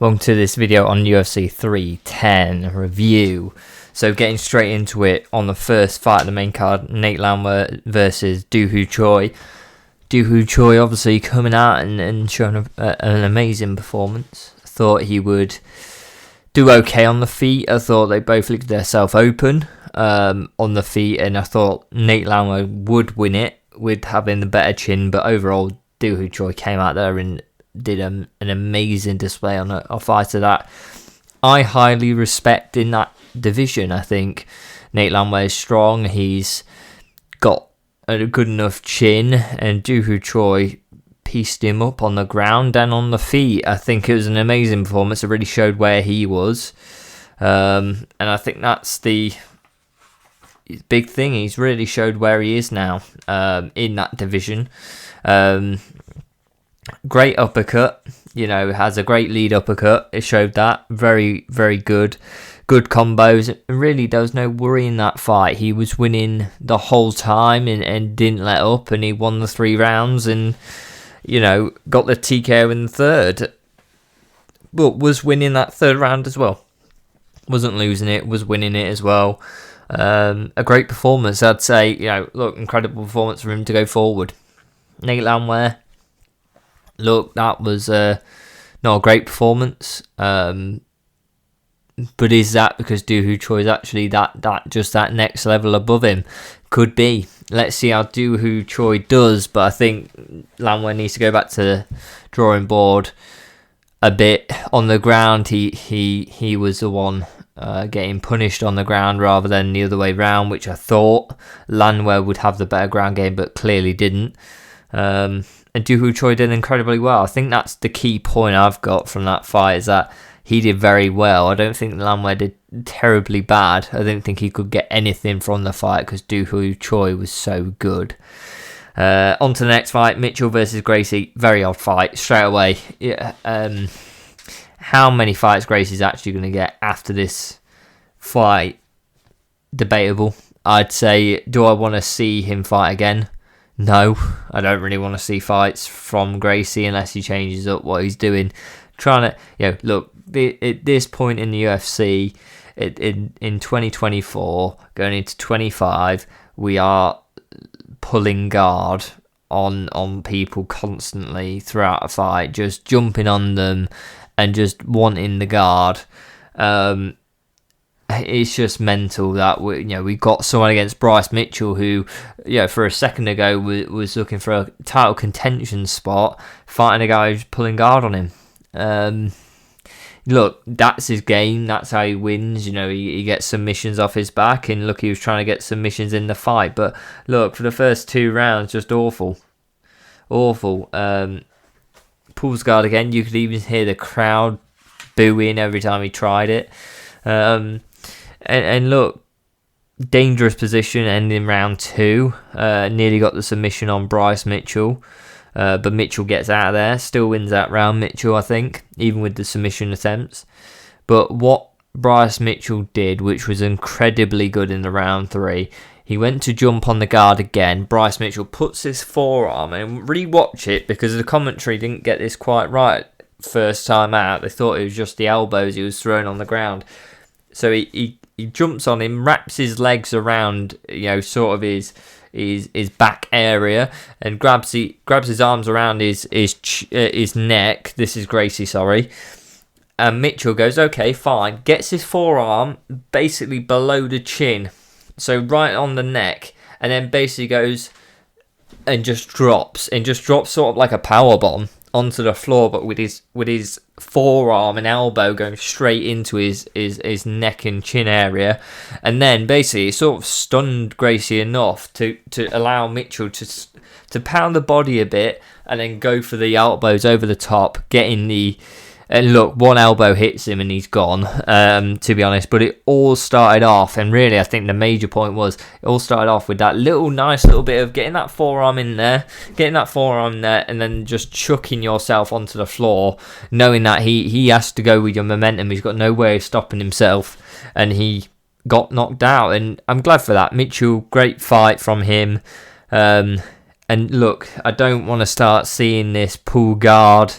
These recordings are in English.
Welcome to this video on UFC 310 review. So getting straight into it, on the first fight of the main card, Nate Landwehr versus Doo Ho Choi. Doo Ho Choi obviously coming out and showing an amazing performance. I thought he would do okay on the feet. I thought they both looked themselves open on the feet, and I thought Nate Landwehr would win it with having the better chin, but overall Doo Ho Choi came out there and did an amazing display on a fighter that I highly respect in that division. I think Nate Landwehr is strong. He's got a good enough chin, and Doo Ho Choi pieced him up on the ground and on the feet. I think it was an amazing performance. It really showed where he was, and I think that's the big thing. He's really showed where he is now in that division. Great uppercut, has a great lead uppercut. It showed that. Very, very good. Good combos. Really, there was no worry in that fight. He was winning the whole time and didn't let up, and he won the 3 rounds and, got the TKO in the third. But was winning that third round as well. Wasn't losing it, was winning it as well. A great performance, I'd say. Incredible performance for him to go forward. Nate Landwehr. Look, that was not a great performance, but is that because Doo Ho Choi is actually that next level above him? Could be. Let's see how Doo Ho Choi does, but I think Landwehr needs to go back to the drawing board a bit on the ground. He was the one getting punished on the ground rather than the other way round, which I thought Landwehr would have the better ground game, but clearly didn't. And Doo Ho Choi did incredibly well. I think that's the key point I've got from that fight, is that he did very well. I don't think Landwehr did terribly bad. I didn't think he could get anything from the fight because Doo Ho Choi was so good. On to the next fight, Mitchell versus Gracie. Very odd fight, straight away. Yeah, how many fights Gracie's actually going to get after this fight? Debatable. I'd say, do I want to see him fight again? No, I don't really want to see fights from Gracie unless he changes up what he's doing. Trying to, look, at this point in the UFC, in 2024, going into 25, we are pulling guard on people constantly throughout a fight, just jumping on them and just wanting the guard. It's just mental that we got someone against Bryce Mitchell who, for a second ago was looking for a title contention spot, fighting a guy who's pulling guard on him. Look, that's his game. That's how he wins. He gets submissions off his back, and look, he was trying to get submissions in the fight. But look, for the first 2 rounds, just awful. Pulls guard again. You could even hear the crowd booing every time he tried it. And look, dangerous position ending round 2. Nearly got the submission on Bryce Mitchell. But Mitchell gets out of there. Still wins that round, Mitchell, I think, even with the submission attempts. But what Bryce Mitchell did, which was incredibly good in the round 3, he went to jump on the guard again. Bryce Mitchell puts his forearm, and rewatch it because the commentary didn't get this quite right first time out. They thought it was just the elbows he was throwing on the ground. So he jumps on him, wraps his legs around, sort of his back area, and grabs his arms around his neck. This is Gracie, sorry. And Mitchell goes, okay, fine. Gets his forearm basically below the chin, so right on the neck, and then basically goes and just drops sort of like a power bomb onto the floor, but with his forearm and elbow going straight into his neck and chin area, and then basically it sort of stunned Gracie enough to allow Mitchell to pound the body a bit and then go for the elbows over the top, getting and look, one elbow hits him and he's gone, to be honest. But it all started off, and really I think the major point was, it all started off with that nice little bit of getting that forearm in there, and then just chucking yourself onto the floor, knowing that he has to go with your momentum. He's got no way of stopping himself, and he got knocked out. And I'm glad for that. Mitchell, great fight from him. And look, I don't want to start seeing this pull guard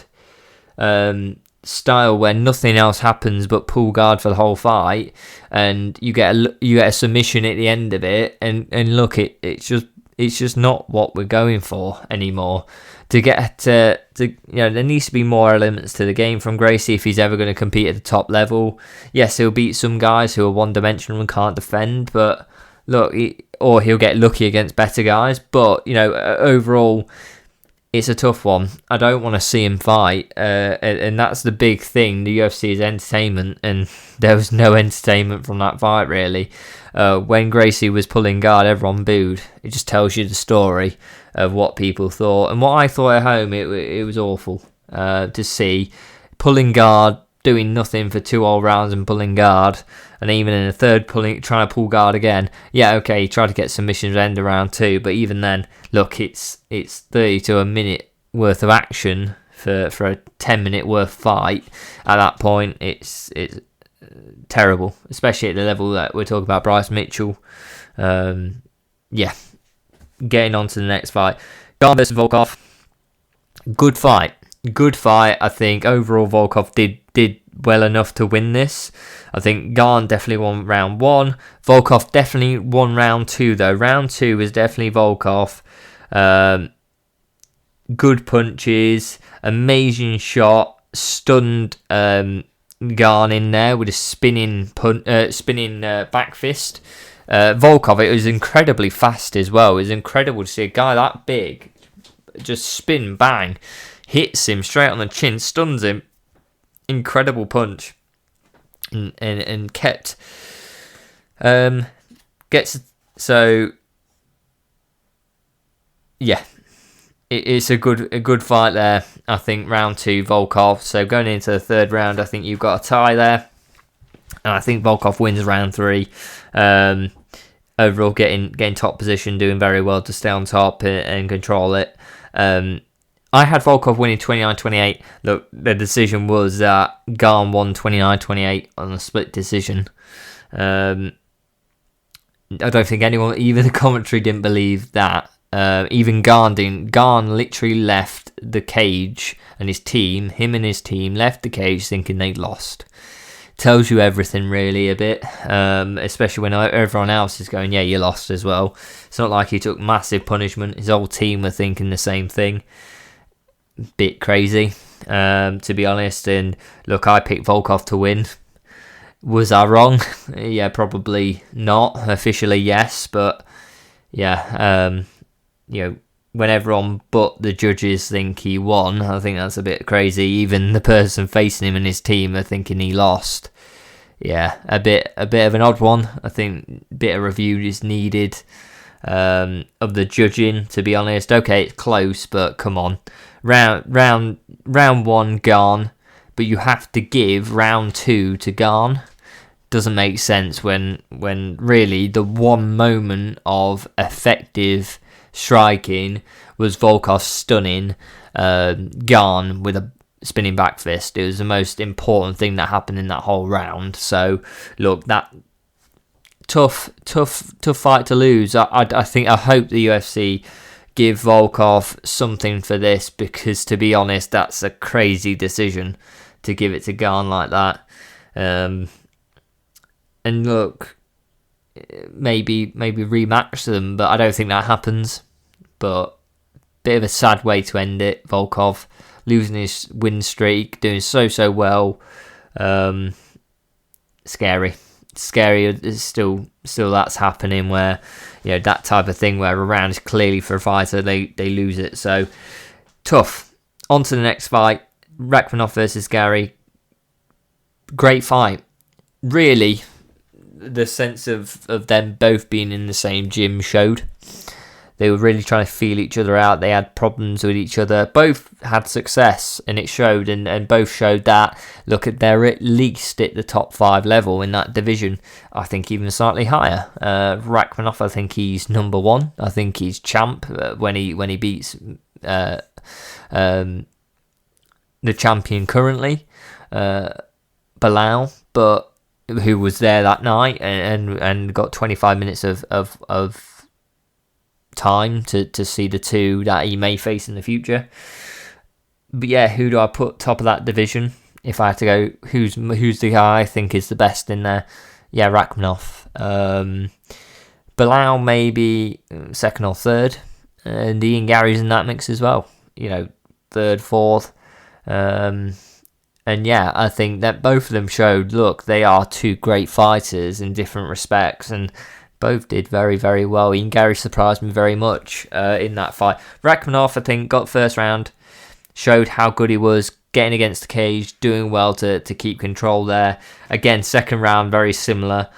style where nothing else happens but pull guard for the whole fight, and you get a submission at the end of it, and look, it's just not what we're going for anymore. To get to there needs to be more elements to the game from Gracie if he's ever going to compete at the top level. Yes, he'll beat some guys who are one-dimensional and can't defend, but look, or he'll get lucky against better guys. But overall, it's a tough one. I don't want to see him fight, and that's the big thing. The UFC is entertainment, and there was no entertainment from that fight, really. When Gracie was pulling guard, everyone booed. It just tells you the story of what people thought. And what I thought at home, it was awful to see. Pulling guard, doing nothing for 2 whole rounds and pulling guard, and even in the third trying to pull guard again. Yeah, okay, he tried to get submissions at the end of round 2, but even then, look, it's 30 to a minute worth of action for a 10-minute worth fight. At that point, it's terrible, especially at the level that we're talking about Bryce Mitchell. Getting on to the next fight, Gane versus Volkov. Good fight. I think overall Volkov did well enough to win this. I think Gane definitely won round 1. Volkov definitely won round 2 though. Round 2 was definitely Volkov. Good punches, amazing shot, stunned Gane in there with a spinning back fist. Volkov, it was incredibly fast as well. It was incredible to see a guy that big just spin, bang, hits him straight on the chin, stuns him. Incredible punch, and kept gets so. Yeah, it's a good fight there. I think round 2 Volkov. So going into the third round, I think you've got a tie there, and I think Volkov wins round 3. Overall, getting top position, doing very well to stay on top and control it. I had Volkov winning 29-28. Look, the decision was that Gane won 29-28 on a split decision. I don't think anyone, even the commentary, didn't believe that. Even Gane didn't. Gane literally left the cage, and him and his team left the cage thinking they'd lost. Tells you everything really a bit, especially when everyone else is going, yeah, you lost as well. It's not like he took massive punishment. His whole team were thinking the same thing. Bit crazy, to be honest. And look, I picked Volkov to win. Was I wrong? Yeah, probably not. Officially, yes, but yeah, when everyone but the judges think he won, I think that's a bit crazy. Even the person facing him and his team are thinking he lost. Yeah, a bit of an odd one. I think a bit of review is needed of the judging, to be honest. Okay, it's close, but come on. Round 1 Gane, but you have to give round 2 to Gane. Doesn't make sense when really the one moment of effective striking was Volkov stunning Gane with a spinning back fist. It was the most important thing that happened in that whole round. So look, that tough fight to lose. I hope the UFC give Volkov something for this, because to be honest, that's a crazy decision to give it to Gane like that. And look, maybe rematch them, but I don't think that happens. But bit of a sad way to end it. Volkov losing his win streak, doing so well. Scary. Still that's happening, where that type of thing where a round is clearly for a fighter, they lose it. So tough. On to the next fight, Rakhmonov versus Gary. Great fight. Really, the sense of them both being in the same gym showed. They were really trying to feel each other out. They had problems with each other. Both had success, and it showed. And both showed that, look, they're at least at the top 5 level in that division. I think even slightly higher. Rakhmonov, I think he's number 1. I think he's champ when he beats the champion currently, Bilal, but who was there that night and got 25 minutes of time to see the two that he may face in the future. But yeah, who do I put top of that division? if I had to go, who's the guy I think is the best in there? Yeah, Rachmanov. Bilal maybe second or third, and Ian Gary's in that mix as well. Third, fourth. And yeah, I think that both of them showed, look, they are two great fighters in different respects, and both did very, very well. Ian Gary surprised me very much in that fight. Rachmanov, I think, got first round, showed how good he was, getting against the cage, doing well to keep control there. Again, second round, very similar.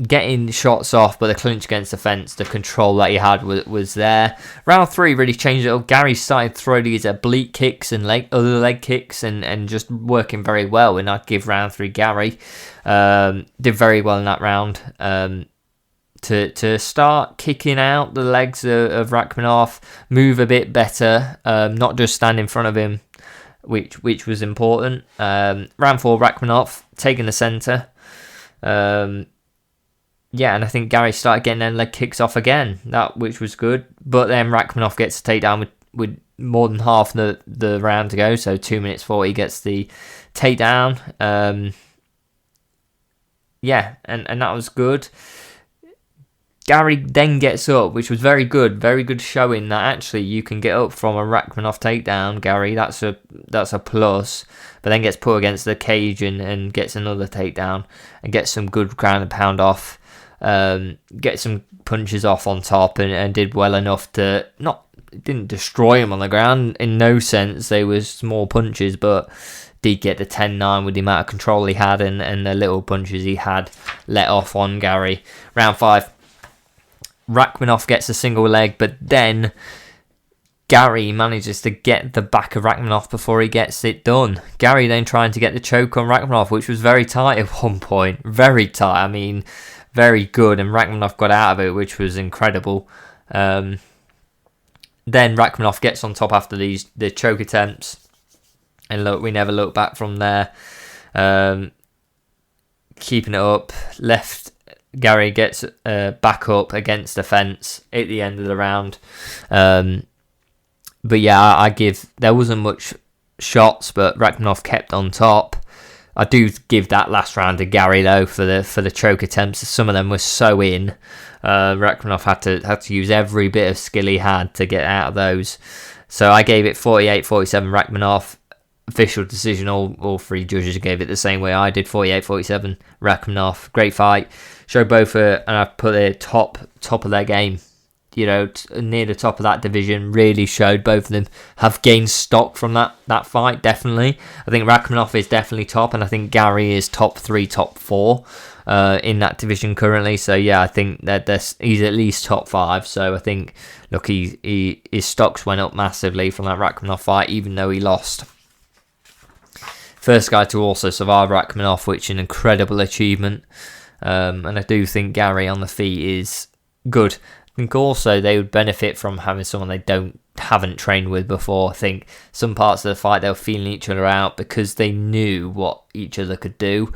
Getting shots off, but the clinch against the fence, the control that he had was there. Round 3 really changed it up. Gary started throwing these oblique kicks and other leg kicks and just working very well. And I'd give round 3 Gary. Did very well in that round. To start kicking out the legs of Rachmanov, move a bit better, not just stand in front of him, which was important. Round 4 Rachmanov taking the centre. Yeah, and I think Gary started getting them leg kicks off again, which was good. But then Rachmanov gets a takedown with more than half the round to go, so 2 minutes 40 gets the takedown. Yeah, and that was good. Gary then gets up, which was very good showing that actually you can get up from a Rachmanov takedown, Gary. That's a plus. But then gets put against the cage and gets another takedown and gets some good ground and pound off. Get some punches off on top and did well enough to didn't destroy him on the ground in no sense. They were small punches, but did get the 10-9 with the amount of control he had and the little punches he had let off on Gary. Round 5, Rachmanov gets a single leg, but then Gary manages to get the back of Rachmanov before he gets it done. Gary then trying to get the choke on Rachmanov, which was very tight at one point. Very tight. I mean, very good, and Rachmanov got out of it, which was incredible. Then Rachmanov gets on top after the choke attempts, and look, we never look back from there. Keeping it up, left Gary gets back up against the fence at the end of the round. But yeah, there wasn't much shots, but Rachmanov kept on top. I do give that last round to Gary though for the choke attempts. Some of them were so in. Rachmanov had to use every bit of skill he had to get out of those. So I gave it 48-47 Rachmanov. Official decision. All three judges gave it the same way I did. 48-47 Rachmanov. Great fight. Showed both and I put it top of their game. Near the top of that division, really showed both of them have gained stock from that fight, definitely. I think Rachmanov is definitely top, and I think Gary is top 3, top 4 in that division currently. So yeah, I think that he's at least top 5. So I think, look, his stocks went up massively from that Rachmanov fight, even though he lost. First guy to also survive Rachmanov, which is an incredible achievement. And I do think Gary on the feet is good. I think also they would benefit from having someone they haven't trained with before. I think some parts of the fight they were feeling each other out because they knew what each other could do.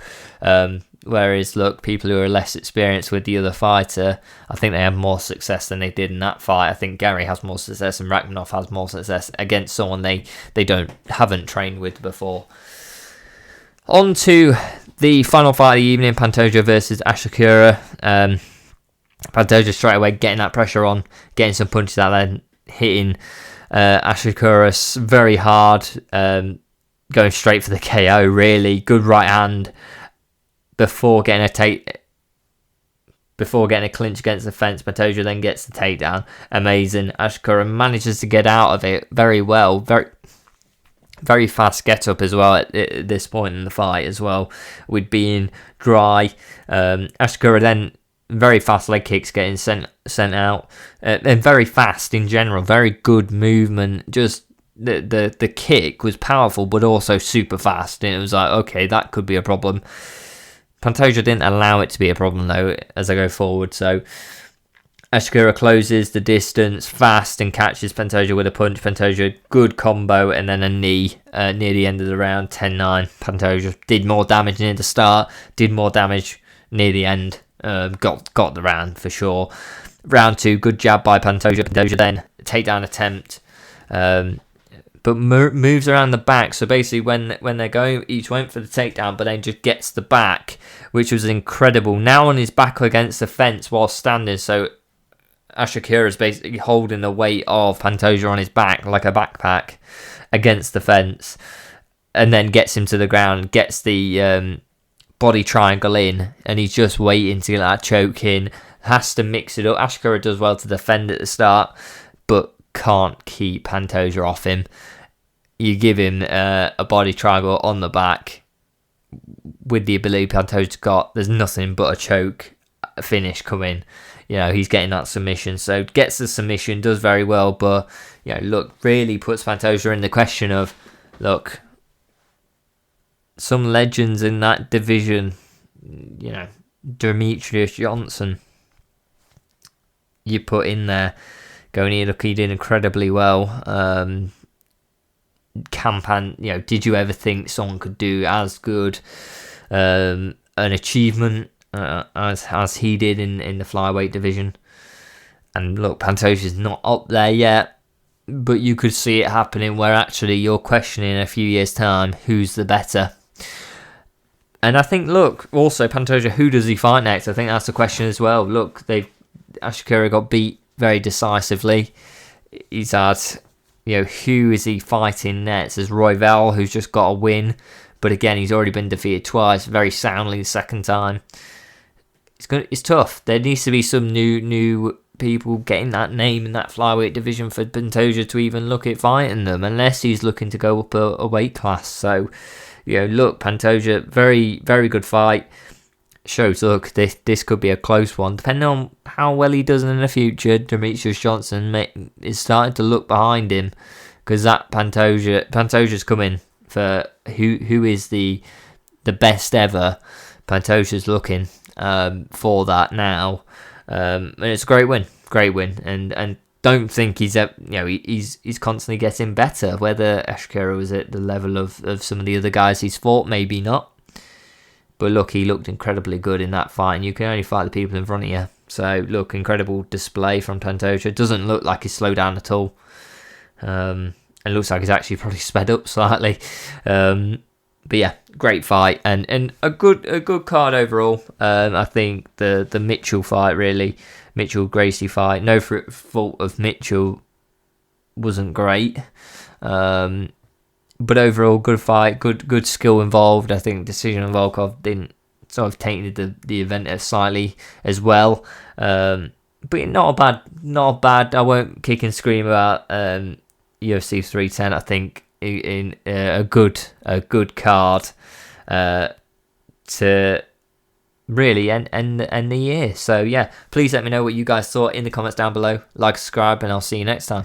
Whereas, look, people who are less experienced with the other fighter, I think they have more success than they did in that fight. I think Gary has more success and Rachmanov has more success against someone they haven't trained with before. On to the final fight of the evening, Pantoja versus Ashikura. Pantoja straight away getting that pressure on, getting some punches out there, hitting Ashikura very hard, going straight for the KO, really. Good right hand before getting a clinch against the fence. Pantoja then gets the takedown. Amazing. Ashikura manages to get out of it very well. Very fast get up as well at this point in the fight as well, with being dry. Ashikura then very fast leg kicks getting sent out, and very fast in general. Very good movement. Just the kick was powerful, but also super fast, and it was like, okay, that could be a problem. Pantoja didn't allow it to be a problem though as I go forward. So Ashikura closes the distance fast and catches Pantoja with a punch. Pantoja, good combo, and then a knee near the end of the round. 10-9. Pantoja did more damage near the start, did more damage near the end. Got the round for sure. Round 2, good jab by Pantoja. Pantoja then takedown attempt. but moves around the back. So basically, when they're going, each went for the takedown, but then just gets the back, which was incredible. Now on his back against the fence while standing, so Ashakura is basically holding the weight of Pantoja on his back like a backpack against the fence, and then gets him to the ground, gets the body triangle in, and he's just waiting to get that choke in. Has to mix it up. Ashakura does well to defend at the start, but can't keep Pantoja off him. You give him a body triangle on the back with the ability Pantoja's got. There's nothing but a choke finish coming. He's getting that submission, so gets the submission, does very well, but look, really puts Pantoja in the question of, look, some legends in that division, Demetrius Johnson, you put in there, going here, look, he did incredibly well. Campan, did you ever think someone could do as good an achievement as he did in the flyweight division? And look, Pantoja's not up there yet, but you could see it happening where actually you're questioning in a few years' time who's the better. And I think, look, also Pantoja, who does he fight next? I think that's the question as well. Look, Ashakura got beat very decisively. He's had, who is he fighting next? There's Royval, who's just got a win, but again, he's already been defeated twice, very soundly the second time. It's tough. There needs to be some new people getting that name in that flyweight division for Pantoja to even look at fighting them, unless he's looking to go up a weight class. So, look, Pantoja, very, very good fight. Shows, look, this could be a close one. Depending on how well he does in the future, Demetrius Johnson is starting to look behind him, because that Pantoja's coming for who is the best ever. Pantoja's looking for that now, and it's a great win, and don't think he's constantly getting better. Whether Ashakura was at the level of some of the other guys he's fought, maybe not. But look, he looked incredibly good in that fight, and you can only fight the people in front of you. So look, incredible display from Pantoja. Doesn't look like he's slowed down at all. It looks like he's actually probably sped up slightly. But yeah, great fight, and a good card overall. I think the Mitchell fight, really, Mitchell Gracie fight, no fault of Mitchell, wasn't great. But overall, good fight, good skill involved. I think decision of Volkov didn't sort of tainted the event slightly as well. But not bad. I won't kick and scream about UFC 310. I think in a good card to really end the year. So yeah, please let me know what you guys thought in the comments down below. Like, subscribe, and I'll see you next time.